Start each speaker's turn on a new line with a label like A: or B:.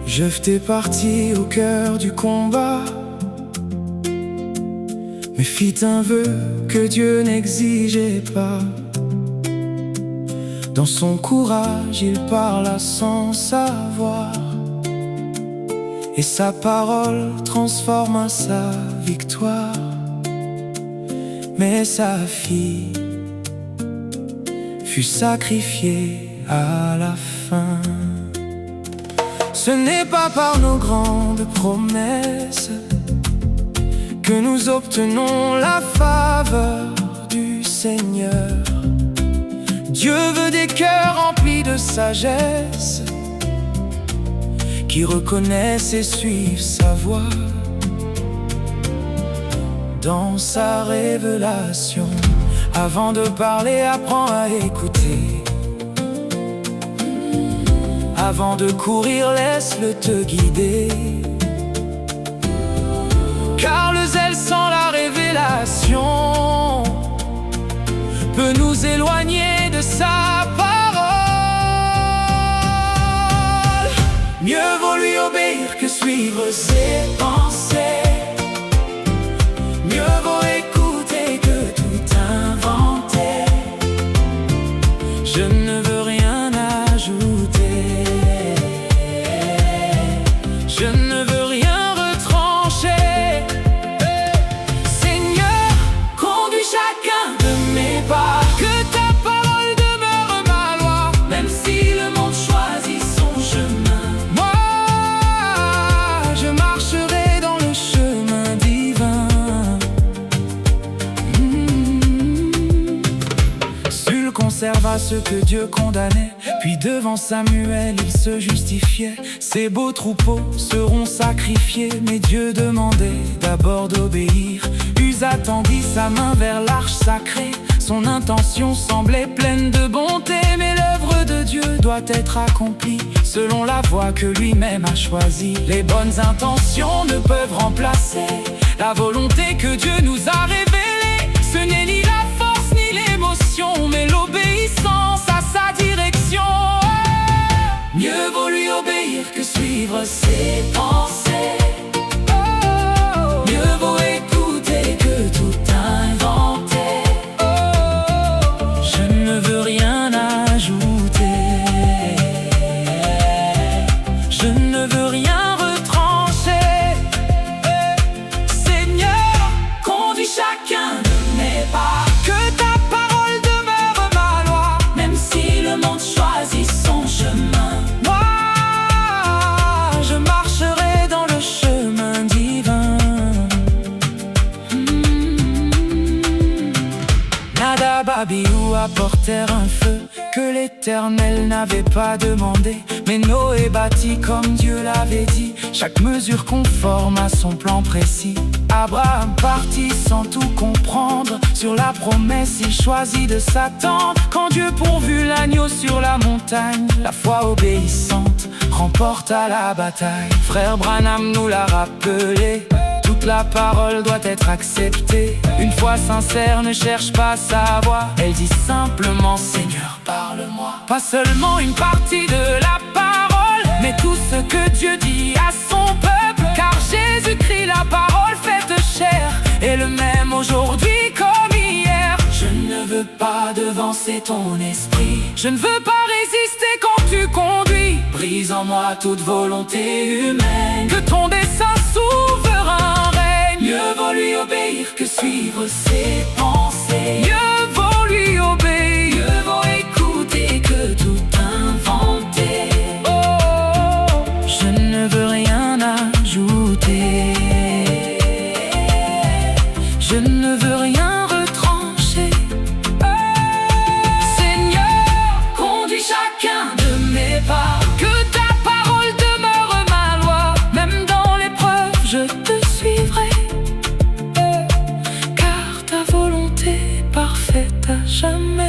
A: Jeté parti au cœur du combat, mais fit un vœu que Dieu n'exigeait pas. Dans son courage, il parla sans savoir, et sa parole transforma sa victoire. Mais sa fille fut sacrifiée à la fin. Ce n'est pas par nos grandes promesses que nous obtenons la faveur du Seigneur. Dieu veut des cœurs remplis de sagesse, qui reconnaissent et suivent sa voix. Dans sa révélation, avant de parler, apprends à écouter. Avant de courir, laisse-le te guider. Car le zèle sans la révélation peut nous éloigner de sa parole. Mieux vaut lui obéir que suivre ses pensées. Mieux vaut écouter que tout inventer. Je ne veux rien ajouter. Je ne veux rien retrancher. Seigneur, conduis chacun de mes pas. Que ta parole demeure ma loi, même si le monde choisit son chemin. Moi, je marcherai dans le chemin divin. Saül conserva ce que Dieu condamnait, puis devant Samuel il se justifiait. Ces beaux troupeaux seront sacrifiés, mais Dieu demandait d'abord d'obéir. Uza tendit sa main vers l'arche sacrée. Son intention semblait pleine de bonté, mais l'œuvre de Dieu doit être accomplie selon la voie que lui-même a choisie. Les bonnes intentions ne peuvent remplacer la volonté que Dieu nous a révélée. Ce n'est ni la force ni l'émotion, mais l'obéissance à sa direction. Mieux vaut lui obéir que suivre ses pensées. Mieux vaut écouter que tout inventer. Je ne veux rien ajouter. Je ne veux rien retrancher. Seigneur, conduis chacun de mes pas. Que ta parole demeure ma loi, même si le monde choisit son chemin. Moi, je marcherai dans le chemin divin. Nadab, Abihu apportèrent un feu que l'Éternel n'avait pas demandé, mais Noé bâtit comme Dieu l'avait dit, chaque mesure conforme à son plan précis. Abraham partit sans tout comprendre, sur la promesse il choisit de s'attendre. Quand Dieu pourvut l'agneau sur la montagne, la foi obéissante remporta la bataille. Frère Branham nous l'a rappelé, toute la parole doit être acceptée. Une foi sincère ne cherche pas sa voix, elle dit simplement Seigneur parle-moi. Pas seulement une partie de la parole, mais tout ce que Dieu dit à son peuple. Car Jésus-Christ, la parole faite chair, est le même aujourd'hui comme hier. Je ne veux pas devancer ton esprit, je ne veux pas résister quand tu conduis. Brise en moi toute volonté humaine, que ton dessein souverain règne. Mieux vaut lui obéir que suivre ses pensées. Mieux vaut lui obéir, mieux vaut écouter que tout inventer. Je ne veux rien ajouter. Je ne veux rien retrancher. Seigneur, conduis chacun de mes pas. Que ta parole demeure ma loi, même dans l'épreuve je te suivrai. Car ta volonté parfaite à jamais.